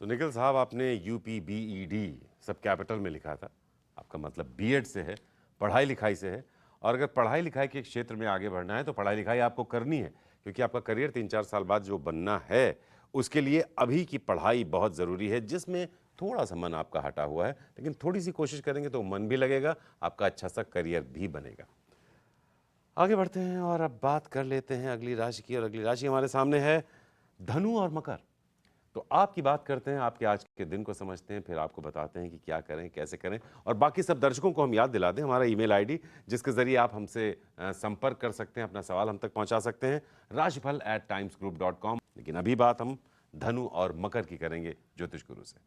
तो निखिल साहब, आपने यूपीबीईडी सब कैपिटल में लिखा था, आपका मतलब बीएड से है, पढ़ाई लिखाई से है। और अगर पढ़ाई लिखाई के क्षेत्र में आगे बढ़ना है तो पढ़ाई लिखाई आपको करनी है, क्योंकि आपका करियर 3-4 साल बाद जो बनना है उसके लिए अभी की पढ़ाई बहुत ज़रूरी है, जिसमें थोड़ा सा मन आपका हटा हुआ है। लेकिन थोड़ी सी कोशिश करेंगे तो मन भी लगेगा, आपका अच्छा सा करियर भी बनेगा। आगे बढ़ते हैं और अब बात कर लेते हैं अगली राशि की। और अगली राशि हमारे सामने है धनु और मकर। तो आपकी बात करते हैं, आपके आज के दिन को समझते हैं, फिर आपको बताते हैं कि क्या करें, कैसे करें। और बाकी सब दर्शकों को हम याद दिला दें हमारा ईमेल आईडी, जिसके जरिए आप हमसे संपर्क कर सकते हैं, अपना सवाल हम तक पहुंचा सकते हैं, rashifal@timesgroup.com। लेकिन अभी बात हम धनु और मकर की करेंगे ज्योतिष गुरु से।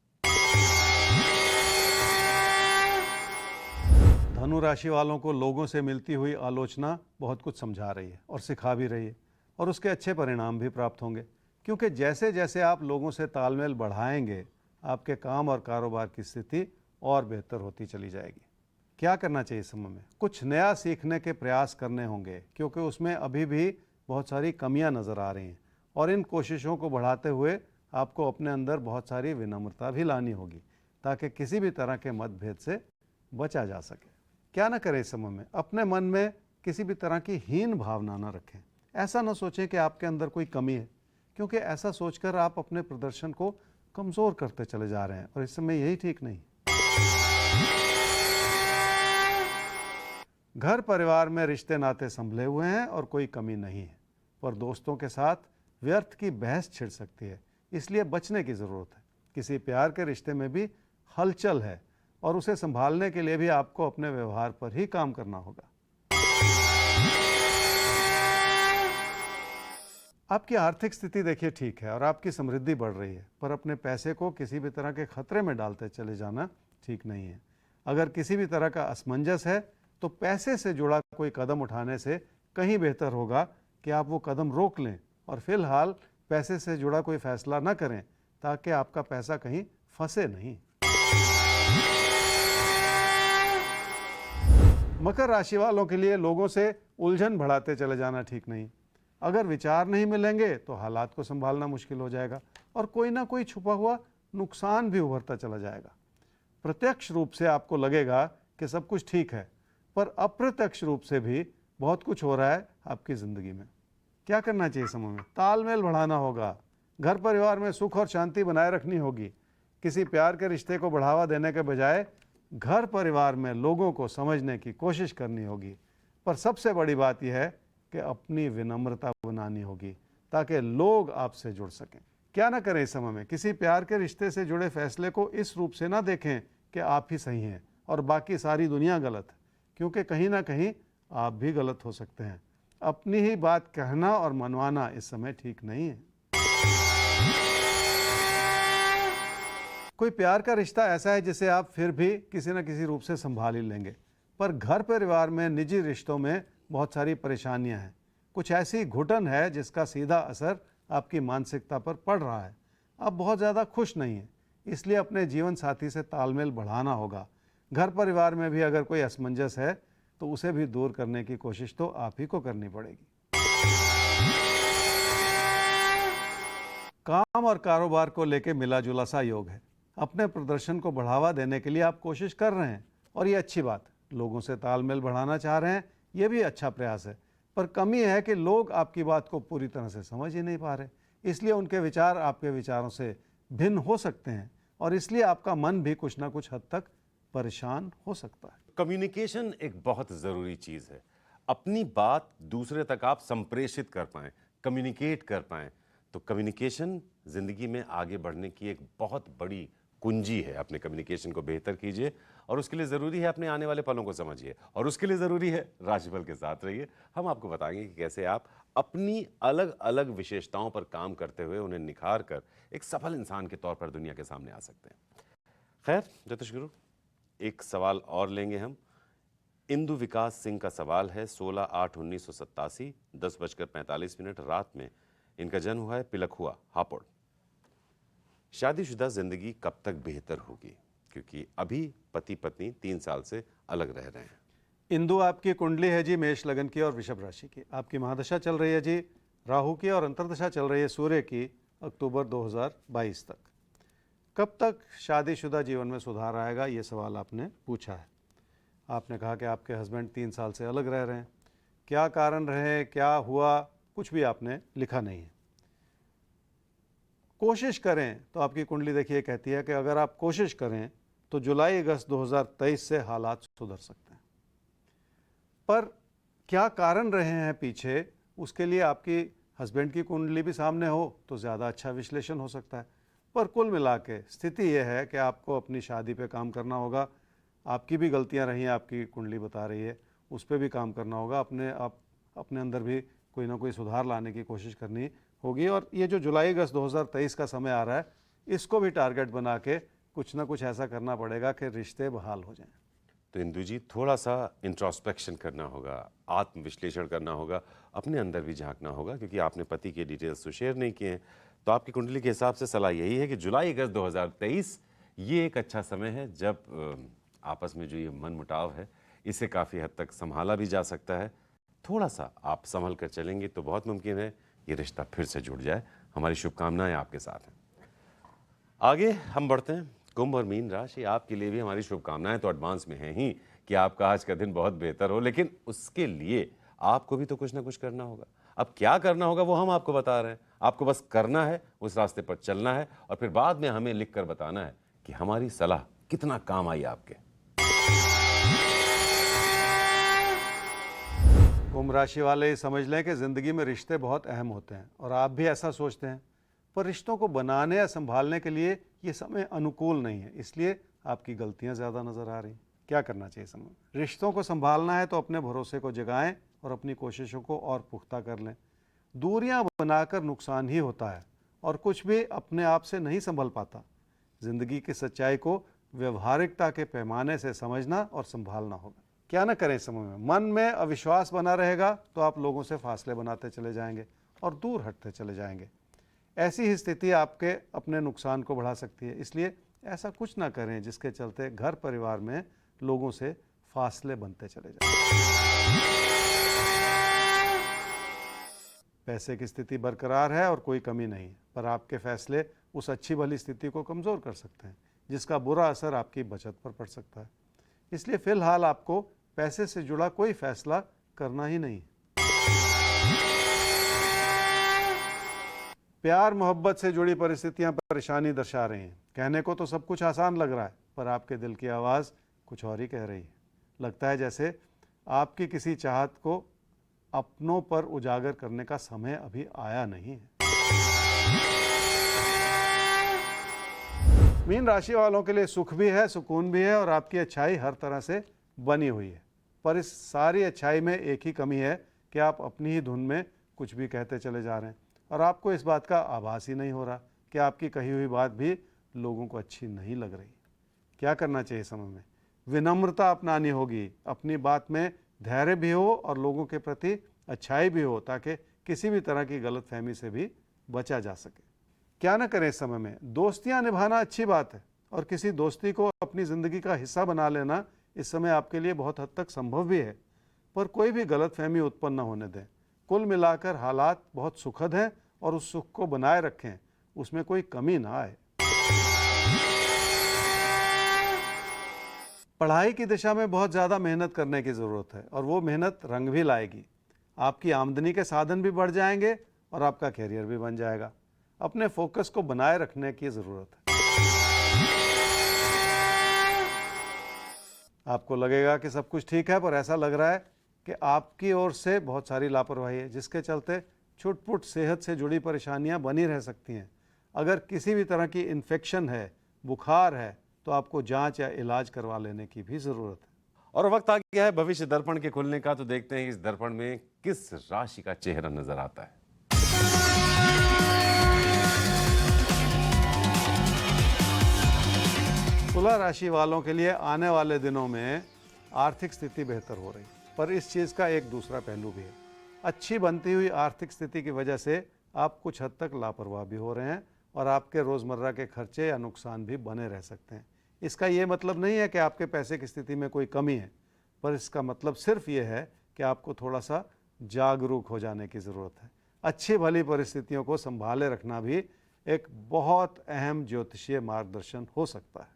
धनु राशि वालों को लोगों से मिलती हुई आलोचना बहुत कुछ समझा रही है और सिखा भी रही है, और उसके अच्छे परिणाम भी प्राप्त होंगे, क्योंकि जैसे जैसे आप लोगों से तालमेल बढ़ाएंगे, आपके काम और कारोबार की स्थिति और बेहतर होती चली जाएगी। क्या करना चाहिए इस समय में? कुछ नया सीखने के प्रयास करने होंगे, क्योंकि उसमें अभी भी बहुत सारी कमियां नज़र आ रही हैं, और इन कोशिशों को बढ़ाते हुए आपको अपने अंदर बहुत सारी विनम्रता भी लानी होगी, ताकि किसी भी तरह के मतभेद से बचा जा सके। क्या ना करें इस समय में? अपने मन में किसी भी तरह की हीन भावना न रखें। ऐसा न सोचें कि आपके अंदर कोई कमी है, क्योंकि ऐसा सोचकर आप अपने प्रदर्शन को कमज़ोर करते चले जा रहे हैं, और इस समय यही ठीक नहीं। घर परिवार में रिश्ते नाते संभले हुए हैं और कोई कमी नहीं है, पर दोस्तों के साथ व्यर्थ की बहस छिड़ सकती है, इसलिए बचने की ज़रूरत है। किसी प्यार के रिश्ते में भी हलचल है, और उसे संभालने के लिए भी आपको अपने व्यवहार पर ही काम करना होगा। आपकी आर्थिक स्थिति देखिए ठीक है और आपकी समृद्धि बढ़ रही है, पर अपने पैसे को किसी भी तरह के खतरे में डालते चले जाना ठीक नहीं है। अगर किसी भी तरह का असमंजस है तो पैसे से जुड़ा कोई कदम उठाने से कहीं बेहतर होगा कि आप वो कदम रोक लें और फिलहाल पैसे से जुड़ा कोई फैसला न करें, ताकि आपका पैसा कहीं फंसे नहीं। मकर राशि वालों के लिए लोगों से उलझन बढ़ाते चले जाना ठीक नहीं। अगर विचार नहीं मिलेंगे तो हालात को संभालना मुश्किल हो जाएगा और कोई ना कोई छुपा हुआ नुकसान भी उभरता चला जाएगा। प्रत्यक्ष रूप से आपको लगेगा कि सब कुछ ठीक है, पर अप्रत्यक्ष रूप से भी बहुत कुछ हो रहा है आपकी ज़िंदगी में। क्या करना चाहिए समय में? तालमेल बढ़ाना होगा, घर परिवार में सुख और शांति बनाए रखनी होगी। किसी प्यार के रिश्ते को बढ़ावा देने के बजाय घर परिवार में लोगों को समझने की कोशिश करनी होगी। पर सबसे बड़ी बात यह है कि अपनी विनम्रता बनानी होगी ताकि लोग आपसे जुड़ सकें। क्या ना करें इस समय में? किसी प्यार के रिश्ते से जुड़े फैसले को इस रूप से ना देखें कि आप ही सही हैं और बाकी सारी दुनिया गलत है, क्योंकि कहीं ना कहीं आप भी गलत हो सकते हैं। अपनी ही बात कहना और मनवाना इस समय ठीक नहीं है। कोई प्यार का रिश्ता ऐसा है जिसे आप फिर भी किसी न किसी रूप से संभाल ही लेंगे, पर घर परिवार में निजी रिश्तों में बहुत सारी परेशानियां हैं। कुछ ऐसी घुटन है जिसका सीधा असर आपकी मानसिकता पर पड़ रहा है। आप बहुत ज़्यादा खुश नहीं हैं, इसलिए अपने जीवन साथी से तालमेल बढ़ाना होगा। घर परिवार में भी अगर कोई असमंजस है तो उसे भी दूर करने की कोशिश तो आप ही को करनी पड़ेगी। काम और कारोबार को लेकर मिला जुला सा योग है। अपने प्रदर्शन को बढ़ावा देने के लिए आप कोशिश कर रहे हैं और ये अच्छी बात। लोगों से तालमेल बढ़ाना चाह रहे हैं, ये भी अच्छा प्रयास है, पर कमी है कि लोग आपकी बात को पूरी तरह से समझ ही नहीं पा रहे। इसलिए उनके विचार आपके विचारों से भिन्न हो सकते हैं और इसलिए आपका मन भी कुछ ना कुछ हद तक परेशान हो सकता है। कम्युनिकेशन एक बहुत ज़रूरी चीज़ है। अपनी बात दूसरे तक आप संप्रेषित कर पाएँ, कम्युनिकेट कर पाएँ, तो कम्युनिकेशन ज़िंदगी में आगे बढ़ने की एक बहुत बड़ी कुंजी है। अपने कम्युनिकेशन को बेहतर कीजिए और उसके लिए ज़रूरी है अपने आने वाले पलों को समझिए और उसके लिए ज़रूरी है राशिफल के साथ रहिए। हम आपको बताएंगे कि कैसे आप अपनी अलग अलग विशेषताओं पर काम करते हुए उन्हें निखार कर एक सफल इंसान के तौर पर दुनिया के सामने आ सकते हैं। खैर ज्योतिष गुरु, एक सवाल और लेंगे हम। इंदु विकास सिंह का सवाल है, 16/8/1987 10:45 रात में इनका जन्म हुआ है, पिलखुआ हापुड़। शादीशुदा जिंदगी कब तक बेहतर होगी, क्योंकि अभी पति पत्नी 3 साल से अलग रह रहे हैं। इंदु आपकी कुंडली है जी मेष लगन की और वृषभ राशि की। आपकी महादशा चल रही है जी राहु की और अंतर्दशा चल रही है सूर्य की अक्टूबर 2022 तक। कब तक शादीशुदा जीवन में सुधार आएगा, ये सवाल आपने पूछा है। आपने कहा कि आपके हस्बैंड 3 साल से अलग रह रहे हैं। क्या कारण रहे, क्या हुआ, कुछ भी आपने लिखा नहीं है। कोशिश करें तो आपकी कुंडली देखिए कहती है कि अगर आप कोशिश करें तो जुलाई अगस्त 2023 से हालात सुधर सकते हैं। पर क्या कारण रहे हैं पीछे, उसके लिए आपकी हस्बैंड की कुंडली भी सामने हो तो ज़्यादा अच्छा विश्लेषण हो सकता है। पर कुल मिला के स्थिति यह है कि आपको अपनी शादी पे काम करना होगा। आपकी भी गलतियां रही हैं, आपकी कुंडली बता रही है, उस पर भी काम करना होगा। अपने अंदर भी कोई ना कोई सुधार लाने की कोशिश करनी होगी। और ये जो जुलाई अगस्त 2023 का समय आ रहा है, इसको भी टारगेट बना के कुछ ना कुछ ऐसा करना पड़ेगा कि रिश्ते बहाल हो जाएं। तो इंदु जी, थोड़ा सा इंट्रोस्पेक्शन करना होगा, आत्मविश्लेषण करना होगा, अपने अंदर भी झांकना होगा, क्योंकि आपने पति के डिटेल्स तो शेयर नहीं किए हैं। तो आपकी कुंडली के हिसाब से सलाह यही है कि जुलाई अगस्त 2023 ये एक अच्छा समय है जब आपस में जो ये मनमुटाव है इसे काफ़ी हद तक संभाला भी जा सकता है। थोड़ा सा आप संभल कर चलेंगे तो बहुत मुमकिन है ये रिश्ता फिर से जुड़ जाए। हमारी शुभकामनाएं आपके साथ हैं। आगे हम बढ़ते हैं। कुंभ और मीन राशि, आपके लिए भी हमारी शुभकामनाएं तो एडवांस में हैं ही कि आपका आज का दिन बहुत बेहतर हो, लेकिन उसके लिए आपको भी तो कुछ ना कुछ करना होगा। अब क्या करना होगा वो हम आपको बता रहे हैं। आपको बस करना है, उस रास्ते पर चलना है और फिर बाद में हमें लिख कर बताना है कि हमारी सलाह कितना काम आई आपके। कुंभ राशि वाले समझ लें कि ज़िंदगी में रिश्ते बहुत अहम होते हैं और आप भी ऐसा सोचते हैं, पर रिश्तों को बनाने या संभालने के लिए ये समय अनुकूल नहीं है, इसलिए आपकी गलतियां ज़्यादा नज़र आ रही। क्या करना चाहिए समय? रिश्तों को संभालना है तो अपने भरोसे को जगाएं और अपनी कोशिशों को और पुख्ता कर लें। दूरियां बनाकर नुकसान ही होता है और कुछ भी अपने आप से नहीं संभल पाता। जिंदगी की सच्चाई को व्यवहारिकता के पैमाने से समझना और संभालना होगा। क्या न करें इस समय में? मन में अविश्वास बना रहेगा तो आप लोगों से फासले बनाते चले जाएंगे और दूर हटते चले जाएंगे। ऐसी ही स्थिति आपके अपने नुकसान को बढ़ा सकती है। इसलिए ऐसा कुछ ना करें जिसके चलते घर परिवार में लोगों से फासले बनते चले जाएं। पैसे की स्थिति बरकरार है और कोई कमी नहीं है, पर आपके फैसले उस अच्छी भली स्थिति को कमज़ोर कर सकते हैं, जिसका बुरा असर आपकी बचत पर पड़ सकता है। इसलिए फिलहाल आपको पैसे से जुड़ा कोई फैसला करना ही नहीं। प्यार मोहब्बत से जुड़ी परिस्थितियां परेशानी दर्शा रही हैं। कहने को तो सब कुछ आसान लग रहा है, पर आपके दिल की आवाज़ कुछ और ही कह रही है। लगता है जैसे आपकी किसी चाहत को अपनों पर उजागर करने का समय अभी आया नहीं है। मीन राशि वालों के लिए सुख भी है, सुकून भी है और आपकी अच्छाई हर तरह से बनी हुई है। पर इस सारी अच्छाई में एक ही कमी है कि आप अपनी ही धुन में कुछ भी कहते चले जा रहे हैं और आपको इस बात का आभास ही नहीं हो रहा कि आपकी कही हुई बात भी लोगों को अच्छी नहीं लग रही। क्या करना चाहिए समय में? विनम्रता अपनानी होगी, अपनी बात में धैर्य भी हो और लोगों के प्रति अच्छाई भी हो, ताकि किसी भी तरह की गलतफहमी से भी बचा जा सके। क्या न करें इस समय में? दोस्तियां निभाना अच्छी बात है और किसी दोस्ती को अपनी ज़िंदगी का हिस्सा बना लेना इस समय आपके लिए बहुत हद तक संभव भी है, पर कोई भी गलतफहमी उत्पन्न न होने दें। कुल मिलाकर हालात बहुत सुखद हैं और उस सुख को बनाए रखें, उसमें कोई कमी ना आए। पढ़ाई की दिशा में बहुत ज़्यादा मेहनत करने की ज़रूरत है और वो मेहनत रंग भी लाएगी। आपकी आमदनी के साधन भी बढ़ जाएंगे और आपका कैरियर भी बन जाएगा। अपने फोकस को बनाए रखने की ज़रूरत है। आपको लगेगा कि सब कुछ ठीक है, पर ऐसा लग रहा है कि आपकी ओर से बहुत सारी लापरवाही है, जिसके चलते छुटपुट सेहत से जुड़ी परेशानियां बनी रह सकती हैं। अगर किसी भी तरह की इन्फेक्शन है, बुखार है, तो आपको जांच या इलाज करवा लेने की भी ज़रूरत है। और वक्त आ गया है भविष्य दर्पण के खुलने का, तो देखते हैं इस दर्पण में किस राशि का चेहरा नजर आता है। तुला राशि वालों के लिए आने वाले दिनों में आर्थिक स्थिति बेहतर हो रही, पर इस चीज़ का एक दूसरा पहलू भी है। अच्छी बनती हुई आर्थिक स्थिति की वजह से आप कुछ हद तक लापरवाह भी हो रहे हैं और आपके रोज़मर्रा के खर्चे या नुकसान भी बने रह सकते हैं। इसका ये मतलब नहीं है कि आपके पैसे की स्थिति में कोई कमी है, पर इसका मतलब सिर्फ ये है कि आपको थोड़ा सा जागरूक हो जाने की ज़रूरत है। अच्छी भली परिस्थितियों को संभाले रखना भी एक बहुत अहम ज्योतिषीय मार्गदर्शन हो सकता है।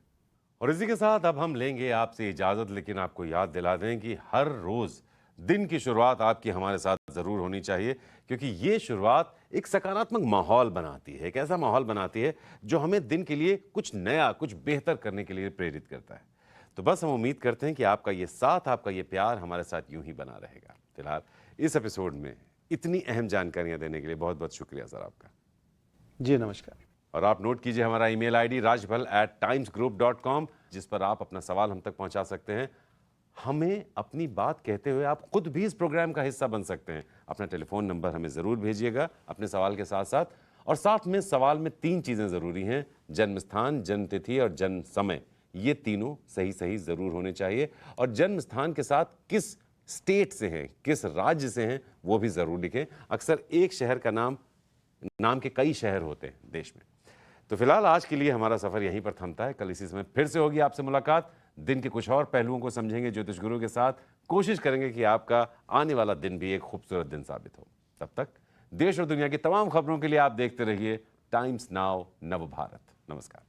और इसी के साथ अब हम लेंगे आपसे इजाजत, लेकिन आपको याद दिला दें कि हर रोज दिन की शुरुआत आपकी हमारे साथ जरूर होनी चाहिए, क्योंकि ये शुरुआत एक सकारात्मक माहौल बनाती है, एक ऐसा माहौल बनाती है जो हमें दिन के लिए कुछ नया, कुछ बेहतर करने के लिए प्रेरित करता है। तो बस हम उम्मीद करते हैं कि आपका ये साथ, आपका ये प्यार हमारे साथ यूं ही बना रहेगा। फिलहाल इस एपिसोड में इतनी अहम जानकारियां देने के लिए बहुत बहुत शुक्रिया सर आपका। जी नमस्कार। और आप नोट कीजिए हमारा ईमेल आईडी rajbhal@timesgroup.com, जिस पर आप अपना सवाल हम तक पहुंचा सकते हैं। हमें अपनी बात कहते हुए आप खुद भी इस प्रोग्राम का हिस्सा बन सकते हैं। अपना टेलीफोन नंबर हमें ज़रूर भेजिएगा अपने सवाल के साथ साथ, और साथ में सवाल में 3 चीज़ें ज़रूरी हैं: जन्म स्थान, जन्म तिथि और जन्म समय। ये तीनों सही सही ज़रूर होने चाहिए, और जन्म स्थान के साथ किस स्टेट से हैं, किस राज्य से हैं, वो भी ज़रूर लिखें। अक्सर एक शहर का नाम के कई शहर होते हैं देश में। तो फिलहाल आज के लिए हमारा सफर यहीं पर थमता है। कल इसी समय फिर से होगी आपसे मुलाकात। दिन के कुछ और पहलुओं को समझेंगे ज्योतिष गुरु के साथ। कोशिश करेंगे कि आपका आने वाला दिन भी एक खूबसूरत दिन साबित हो। तब तक देश और दुनिया की तमाम खबरों के लिए आप देखते रहिए टाइम्स नाउ नव भारत। नमस्कार।